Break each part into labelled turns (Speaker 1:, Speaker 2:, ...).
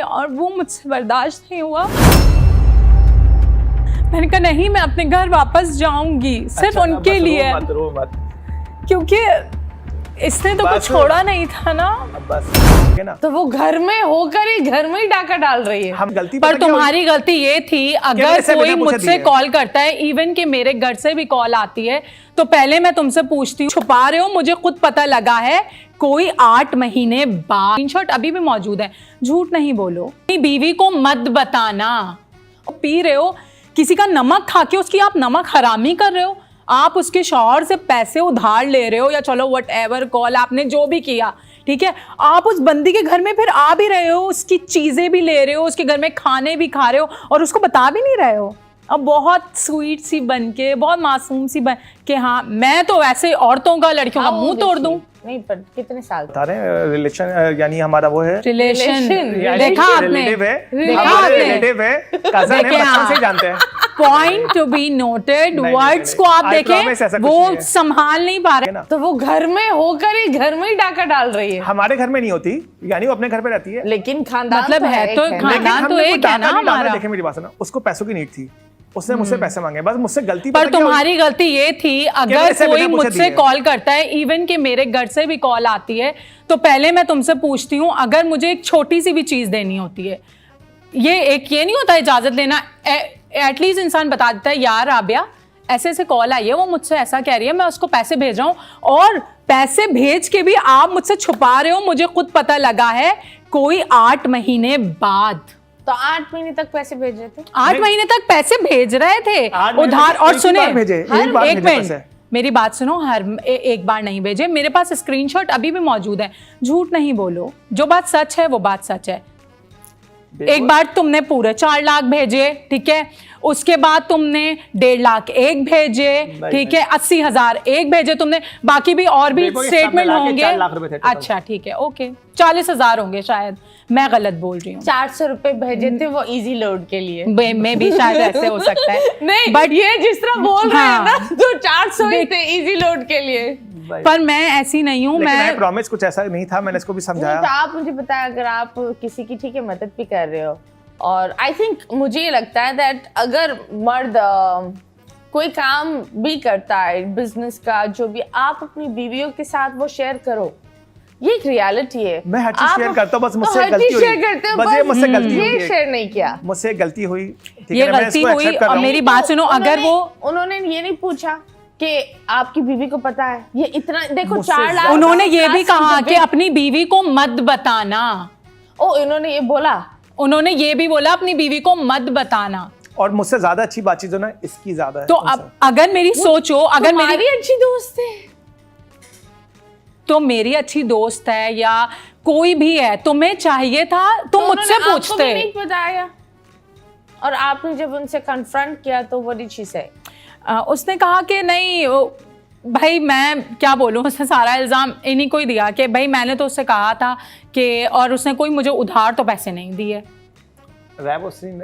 Speaker 1: और वो मुझसे बर्दाश्त नहीं हुआ। मैंने कहा नहीं, मैं अपने घर वापस जाऊंगी सिर्फ उनके लिए, क्योंकि इसने तो कुछ छोड़ा नहीं था ना।
Speaker 2: ना
Speaker 1: तो वो घर में होकर ही घर में ही डाका डाल रही है।
Speaker 2: हम गलती
Speaker 1: पर तुम्हारी गलती ये थी, अगर कोई मुझसे कॉल करता है, इवन कि मेरे घर से भी कॉल आती है, तो पहले मैं तुमसे पूछती हूँ, छुपा रहे हो, मुझे खुद पता लगा है कोई 8 महीने बाद। स्क्रीनशॉट अभी भी मौजूद है, झूठ नहीं बोलो। अपनी बीवी को मत बताना। पी रहे हो, किसी का नमक खा के उसकी आप नमक हरामी कर रहे हो। आप उसके शौहर से पैसे उधार ले रहे हो, या चलो व्हाटएवर कॉल आपने जो भी किया, ठीक है, आप उस बंदी के घर में फिर आ भी रहे हो, उसकी चीजें भी ले रहे हो, उसके घर में खाने भी खा रहे हो और उसको बता भी नहीं रहे हो। अब बहुत स्वीट सी बन के, बहुत मासूम सी बन के, हाँ मैं तो वैसे औरतों का, लड़कियों का मुंह तोड़ दूं।
Speaker 3: नहीं, पर कितने साल
Speaker 2: बता रहे हैं रिलेशन, यानी हमारा वो है
Speaker 1: रिलेशन, देखा आपने,
Speaker 2: रिलेटिव है,
Speaker 1: देखा
Speaker 2: हमारे
Speaker 1: आपने,
Speaker 2: रिलेटिव है, कजन है, बचपन से जानते हैं।
Speaker 1: Point to be noted, words को आप देखें, वो संभाल नहीं पा रहे। तो वो घर में होकर ही घर में ही डाका डाल रही है।
Speaker 2: हमारे घर में नहीं होती, यानी वो अपने घर पे रहती है,
Speaker 3: लेकिन खानदान
Speaker 1: मतलब है तो खानदान तो एक है ना हमारा।
Speaker 2: देखे मेरी बात सुनो, उसको पैसों की नीड थी, उसने मुझसे पैसे मांगे, बस मुझसे गलती।
Speaker 1: पर तुम्हारी गलती ये थी, अगर कोई मुझसे कॉल करता है, इवन कि मेरे घर से भी कॉल आती है, तो पहले मैं तुमसे पूछती हूँ, अगर मुझे एक छोटी सी भी चीज देनी होती है, ये नहीं होता इजाजत लेना, एटलीस्ट इंसान बता देता है यार राबिया ऐसे ऐसे कॉल आई है, वो मुझसे ऐसा कह रही है, मैं उसको पैसे भेज रहा हूँ, और पैसे भेज के भी आप मुझसे छुपा रहे हो, मुझे खुद पता लगा है कोई 8 महीने बाद।
Speaker 3: तो 8 महीने तक पैसे भेज रहे थे,
Speaker 1: 8 महीने तक पैसे भेज रहे थे उधार। और सुने, एक मिनट मेरी बात सुनो, एक बार नहीं भेजे, मेरे पास स्क्रीनशॉट अभी भी मौजूद है, झूठ नहीं बोलो, जो बात सच है वो बात सच है। एक बार तुमने पूरे 4 लाख भेजे, ठीक है, उसके बाद तुमने 1.5 लाख एक भेजे, ठीक है, 80,000 एक भेजे तुमने, बाकी भी और भी स्टेटमेंट होंगे। अच्छा ठीक है, ओके, 40,000 होंगे शायद, मैं गलत बोल रही हूँ।
Speaker 3: 400 रुपए भेजे थे वो इजी लोड के लिए,
Speaker 1: मैं भी शायद ऐसे हो सकता है।
Speaker 3: नहीं बट ये जिस तरह बोल रहे हैं ना, तो 400 ही थे इजी लोड के लिए।
Speaker 1: पर मैं ऐसी नहीं हूँ, मैं
Speaker 2: प्रॉमिस कुछ ऐसा नहीं था, मैंने इसको भी समझाया।
Speaker 3: तो आप मुझे बताया, अगर आप किसी की ठीक है मदद भी कर रहे हो, और आई थिंक मुझे ये लगता है दैट अगर मर्द कोई काम भी करता है बिजनेस का, जो भी, आप अपनी बीवियों के साथ वो शेयर करो, ये एक रियलिटी है।
Speaker 2: मैं हर चीज शेयर करता हूँ, बस मुझसे
Speaker 3: हर
Speaker 2: गलती
Speaker 3: चीज
Speaker 2: हुई,
Speaker 3: शेयर करते हो,
Speaker 2: बस ये मुझसे गलती हुई,
Speaker 3: ये शेयर नहीं किया,
Speaker 2: मुझसे गलती हुई,
Speaker 1: ये गलती हुई। और मेरी बात सुनो, अगर वो
Speaker 3: उन्होंने ये नहीं पूछा कि आपकी बीवी को पता है ये इतना, देखो 4 लाख,
Speaker 1: उन्होंने ये भी कहा कि अपनी बीवी को मत बताना।
Speaker 3: ओ, इन्होंने ये बोला,
Speaker 1: उन्होंने ये भी बोला अपनी बीवी को मत बताना।
Speaker 2: और मुझसे ज्यादा अच्छी बातचीत जो ना इसकी ज्यादा है।
Speaker 1: तो अब अगर मेरी सोचो, अगर मेरी
Speaker 3: अच्छी दोस्त है,
Speaker 1: तो मेरी अच्छी दोस्त है या कोई भी है, तुम्हें चाहिए था तुम मुझसे पूछते।
Speaker 3: आपको नहीं बताया, और आपने जब उनसे कन्फ्रंट किया तो व्हाट डिड शी से?
Speaker 1: उसने कहा कि नहीं भाई, मैं क्या बोलूँ, उसने सारा इल्ज़ाम इन्हीं को ही दिया कि भाई मैंने तो उससे कहा था कि, और उसने कोई मुझे उधार तो पैसे नहीं दिए।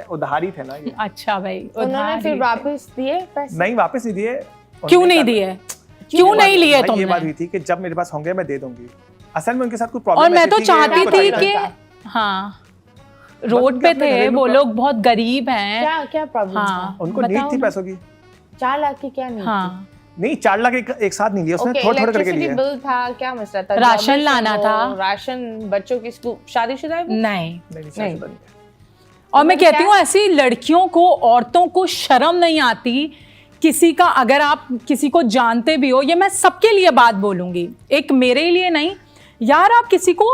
Speaker 2: उधारी थे ना ये।
Speaker 1: अच्छा भाई,
Speaker 3: उन्होंने फिर वापस दिए पैसे?
Speaker 2: नहीं, वापस नहीं दिए।
Speaker 1: क्यों नहीं दिए? क्यों नहीं लिए तुमने?
Speaker 2: ये बात हुई थी कि जब मेरे पास होंगे मैं दे दूंगी। असल में उनके साथ कुछ प्रॉब्लम,
Speaker 1: और मैं तो चाहती थी कि हाँ, रोड पे थे वो लोग, बहुत गरीब हैं।
Speaker 3: क्या प्रॉब्लम?
Speaker 1: हाँ,
Speaker 2: उनको नीड थी पैसों की।
Speaker 3: 4 लाख की क्या नीड?
Speaker 1: हाँ
Speaker 2: नहीं, 4 लाख एक साथ नहीं लिया उसने, थोड़ा करके लिया।
Speaker 3: बिल था, क्या मसला था?
Speaker 1: राशन लाना था,
Speaker 3: राशन, बच्चों की स्कूल, शादीशुदा है?
Speaker 1: नहीं। और मैं कहती हूँ ऐसी लड़कियों को, औरतों को शर्म नहीं आती किसी का, अगर आप किसी को जानते भी हो, ये मैं सबके लिए बात बोलूंगी, एक मेरे लिए नहीं यार, आप किसी को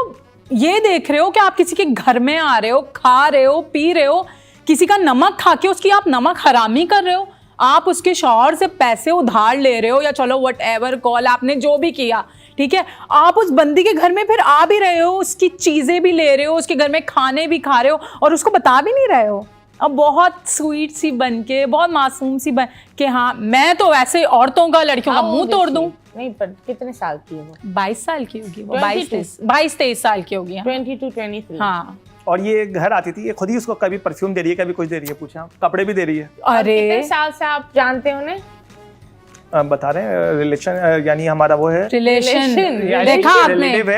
Speaker 1: ये देख रहे हो कि आप किसी के घर में आ रहे हो, खा रहे हो, पी रहे हो, किसी का नमक खा के उसकी आप नमक हरामी कर रहे हो, आप उसके शौहर से पैसे उधार ले रहे हो, या चलो व्हाटएवर कॉल आपने जो भी किया, ठीक है, आप उस बंदी के घर में फिर आ भी रहे हो, उसकी चीजें भी ले रहे हो, उसके घर में खाने भी खा रहे हो, और उसको बता भी नहीं रहे हो। अब बहुत स्वीट सी बन के, बहुत मासूम सी बन के, हाँ मैं तो वैसे औरतों का, लड़कियों का मुंह तोड़ दूं।
Speaker 3: नहीं, पर कितने साल की है वो?
Speaker 1: 22 साल की होगी वो, 22-23 साल की होगी।
Speaker 3: 22-23।
Speaker 1: हाँ।
Speaker 2: और ये घर आती थी, ये खुद ही उसको कभी परफ्यूम दे रही है, कभी कुछ दे रही है, पूछा, कपड़े भी दे रही है।
Speaker 1: अरे
Speaker 3: कितने साल से आप जानते हो उन्हें?
Speaker 2: बता रहे हैं रिलेशन, यानी हमारा वो है
Speaker 1: रिलेशन, देखा आपने,
Speaker 2: रिलेटिव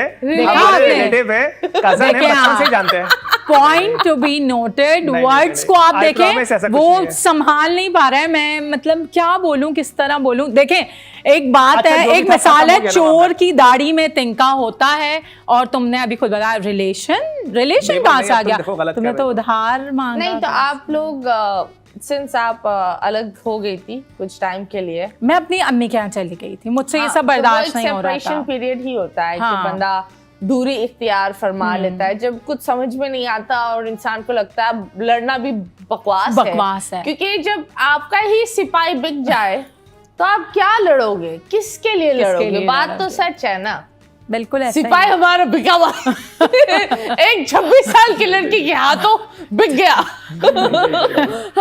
Speaker 2: है, कजन है, बचपन से जानते हैं।
Speaker 1: Point to be noted.
Speaker 2: नहीं,
Speaker 1: वर्ड्स
Speaker 2: नहीं,
Speaker 1: को आप
Speaker 2: I promise ऐसा
Speaker 1: देखें,
Speaker 2: कुछ नहीं
Speaker 1: वो
Speaker 2: है।
Speaker 1: संभाल नहीं पा रहा है। मैं मतलब क्या बोलूं, किस तरह बोलूं। देखें, एक बात
Speaker 2: अच्छा,
Speaker 1: है,
Speaker 2: जो भी
Speaker 1: एक
Speaker 2: था,
Speaker 1: मिसाल
Speaker 2: खत्म हो
Speaker 1: है,
Speaker 2: गया ना
Speaker 1: चोर
Speaker 2: मामला।
Speaker 1: की दाढ़ी में तिनका होता है, और तुमने अभी खुद बताया रिलेशन
Speaker 2: नहीं,
Speaker 1: कहाँ से आ
Speaker 2: तुम
Speaker 1: गया?
Speaker 2: देखो गलत
Speaker 1: तुमने
Speaker 2: कर
Speaker 1: तो
Speaker 2: रहे हो।
Speaker 1: उधार मांगा
Speaker 3: नहीं तो
Speaker 1: था।
Speaker 3: आप लोग सिंस आप अलग हो गई थी कुछ टाइम के लिए,
Speaker 1: मैं अपनी अम्मी के यहाँ चली गई थी, मुझसे ये
Speaker 3: हाँ,
Speaker 1: सब
Speaker 3: तो वो
Speaker 1: बर्दाश्त
Speaker 3: एक
Speaker 1: नहीं हो रहा
Speaker 3: सेपरेशन
Speaker 1: था।
Speaker 3: पीरियड ही होता है
Speaker 1: हाँ।
Speaker 3: कि बंदा दूरी इख्तियार फरमा लेता है जब कुछ समझ में नहीं आता और इंसान को लगता है लड़ना भी बकवास है। क्योंकि जब आपका ही सिपाही बिक जाए तो आप क्या लड़ोगे, किसके लिए लड़ोगे?
Speaker 1: लिए
Speaker 3: बात तो
Speaker 1: लड़ोगे?
Speaker 3: सच है ना,
Speaker 1: बिल्कुल ऐसा ही
Speaker 3: सिपाही
Speaker 1: है।
Speaker 3: हमारा बिका हुआ एक 26 साल की लड़की के हाथों बिक गया।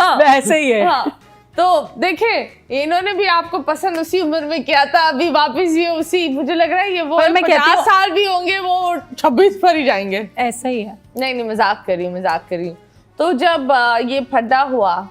Speaker 3: हाँ,
Speaker 1: वैसे ही है।
Speaker 3: हाँ, तो देखें इन्होंने भी आपको पसंद उसी उम्र में किया था, अभी वापस ये उसी, मुझे लग रहा है ये वो
Speaker 1: पर मैं कहती
Speaker 3: 50
Speaker 1: हूँ-
Speaker 3: साल भी होंगे वो 26 पर ही जाएंगे।
Speaker 1: ऐसा ही है।
Speaker 3: नहीं मजाक करी। तो जब ये फड्डा हुआ,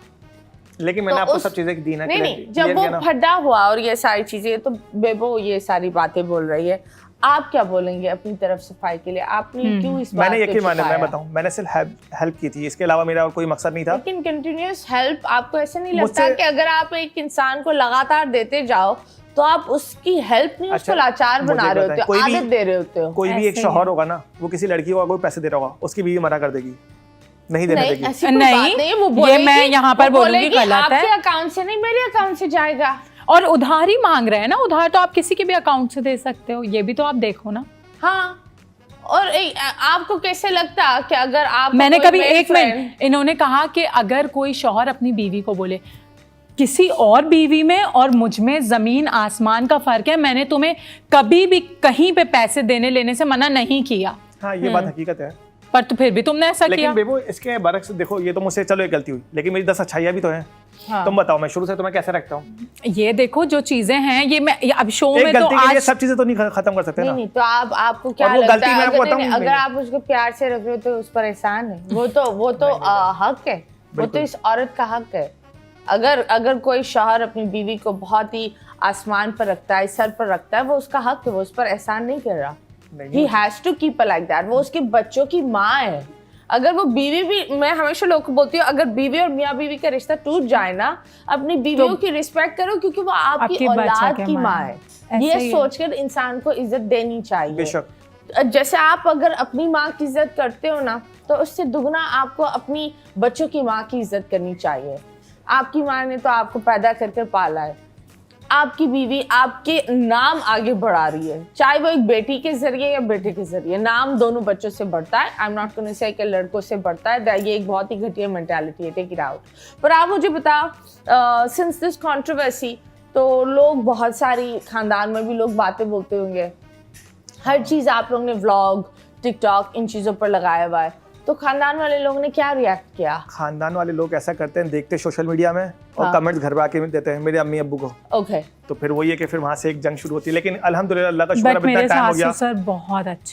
Speaker 2: लेकिन मैंने
Speaker 3: तो
Speaker 2: आपको
Speaker 3: उस-
Speaker 2: सब चीजें दी ना,
Speaker 3: नहीं
Speaker 2: clear-
Speaker 3: नहीं, जब
Speaker 2: clear
Speaker 3: वो
Speaker 2: किया ना।
Speaker 3: फड्डा हुआ और ये सारी चीजें, तो बेबो ये सारी बातें बोल रही है, आप क्या बोलेंगे अपनी तरफ सफाई के लिए? आपने क्यों इस बात
Speaker 2: मैंने
Speaker 3: को
Speaker 2: यकीन माने, मैं
Speaker 3: छुपाया?
Speaker 2: बताऊं, मैंने सिर्फ हेल्प की थी, इसके अलावा मेरा और कोई मकसद नहीं था।
Speaker 3: लेकिन कंटिन्यूअस हेल्प, आपको ऐसे नहीं लगता
Speaker 2: मुझसे-
Speaker 3: कि अगर आप एक इंसान को लगातार देते जाओ तो आप उसकी हेल्प नहीं, उसको
Speaker 2: अच्छा,
Speaker 3: लाचार
Speaker 2: मुझे
Speaker 3: बना रहे
Speaker 2: बताएं,
Speaker 3: होते हो,
Speaker 2: कोई भी-
Speaker 3: आदत दे रहे होते हो?
Speaker 2: कोई भी एक
Speaker 1: ऐसे ही
Speaker 2: शौहर
Speaker 1: है।
Speaker 2: होगा ना, वो किसी लड़की को कोई पैसे दे रहा होगा, उसकी बीवी मना कर देगी, नहीं देने
Speaker 3: नहीं
Speaker 2: देगी।
Speaker 3: ऐसी कोई
Speaker 1: नहीं,
Speaker 3: बात नहीं है, वो
Speaker 1: ये
Speaker 3: बोलेगी,
Speaker 1: मैं यहाँ पर
Speaker 3: वो
Speaker 1: बोलूंगी
Speaker 3: बोलेगी,
Speaker 1: गलत है।
Speaker 3: आपके अकाउंट से नहीं मेरे अकाउंट से जाएगा।
Speaker 1: और उधार ही मांग रहे हैं ना, उधार तो आप किसी के भी अकाउंट से दे सकते हो, ये भी तो आप देखो ना।
Speaker 3: हाँ, और आपको कैसे लगता कि अगर आप
Speaker 1: मैंने कभी एक मिनट, इन्होंने कहा कि अगर कोई शौहर अपनी बीवी को बोले किसी और बीवी में और मुझ में जमीन आसमान का फर्क है, मैंने तुम्हें कभी भी कहीं पे पैसे देने लेने से मना नहीं किया,
Speaker 2: हाँ, ये बात हकीकत है।
Speaker 1: पर तो फिर भी तुमने ऐसा किया।
Speaker 2: लेकिन बेबो, इसके बरक्स देखो, ये तो मुझसे चलो एक गलती हुई, लेकिन मेरी 10 अच्छाइयाँ भी तो हैं।
Speaker 3: हाँ।
Speaker 2: तुम बताओ, मैं शुरू से तुम्हें कैसे रखता हूँ?
Speaker 1: ये देखो जो चीजें हैं, ये अब शो
Speaker 2: एक
Speaker 1: में तो
Speaker 2: गलती के लिए
Speaker 1: आज
Speaker 2: सब चीजें तो नहीं खत्म कर सकते
Speaker 3: नहीं
Speaker 2: ना।
Speaker 3: नहीं, तो आपको क्या
Speaker 2: और वो
Speaker 3: लगता
Speaker 2: गलती
Speaker 3: है
Speaker 2: मैं आपको
Speaker 3: अगर, नहीं,
Speaker 2: बताऊं,
Speaker 3: अगर
Speaker 2: नहीं।
Speaker 3: आप उसको प्यार से रख रहे हो तो उस पर एहसान है, वो तो हक है, वो तो
Speaker 2: बिल्कुल।
Speaker 3: इस औरत का हक है। अगर कोई शौहर अपनी बीवी को बहुत ही आसमान पर रखता है, सर पर रखता है, वो उसका हक है, वो उस पर एहसान नहीं कर रहा। He has to keep her like that। वो उसके बच्चों की माँ है। अगर वो बीवी भी, मैं हमेशा लोगों को बोलती हूँ, अगर बीवी और मियाँ बीवी का रिश्ता टूट जाए ना, अपनी बीवियों की रिस्पेक्ट करो, क्योंकि वो आपकी
Speaker 1: आपकी बच्चा
Speaker 3: औलाद
Speaker 1: के
Speaker 3: की
Speaker 1: माँ
Speaker 3: माँ
Speaker 1: है।
Speaker 3: है।
Speaker 1: ऐसे
Speaker 3: ये
Speaker 1: ही है।
Speaker 3: सोचकर इंसान को इज्जत देनी चाहिए।
Speaker 2: बेशक।
Speaker 3: जैसे आप अगर अपनी माँ की इज्जत करते हो ना, तो उससे दुगना आपको अपनी बच्चों की माँ की इज्जत करनी चाहिए। आपकी माँ ने तो आपको पैदा करके पाला है, आपकी बीवी आपके नाम आगे बढ़ा रही है, चाहे वो एक बेटी के जरिए या बेटे के जरिए, नाम दोनों बच्चों से बढ़ता है। I am not going to say कि लड़कों से बढ़ता है, ये एक बहुत ही घटिया मेंटालिटी है, टेक इट आउट। पर आप मुझे बताओ, सिंस दिस कंट्रोवर्सी, तो लोग बहुत सारी खानदान में भी लोग बातें बोलते होंगे, हर चीज़ आप लोगों ने व्लॉग, टिकटॉक, इन चीज़ों पर लगाया हुआ है, तो खानदान वाले लोगों ने क्या रिएक्ट किया?
Speaker 2: खानदान वाले लोग ऐसा करते हैं, देखते सोशल मीडिया में और
Speaker 3: हाँ।
Speaker 2: कमेंट्स घर पे आके देते हैं मेरे अम्मी अब्बू को,
Speaker 3: ओके,
Speaker 2: तो फिर वही है कि फिर वहाँ से एक जंग शुरू होती है। लेकिन अल्हम्दुलिल्लाह, अल्लाह का शुक्र है,
Speaker 1: बट
Speaker 2: अब इतना
Speaker 1: मेरे
Speaker 2: टाइम हो
Speaker 1: सासू
Speaker 2: गया।
Speaker 1: सर बहुत अच्छे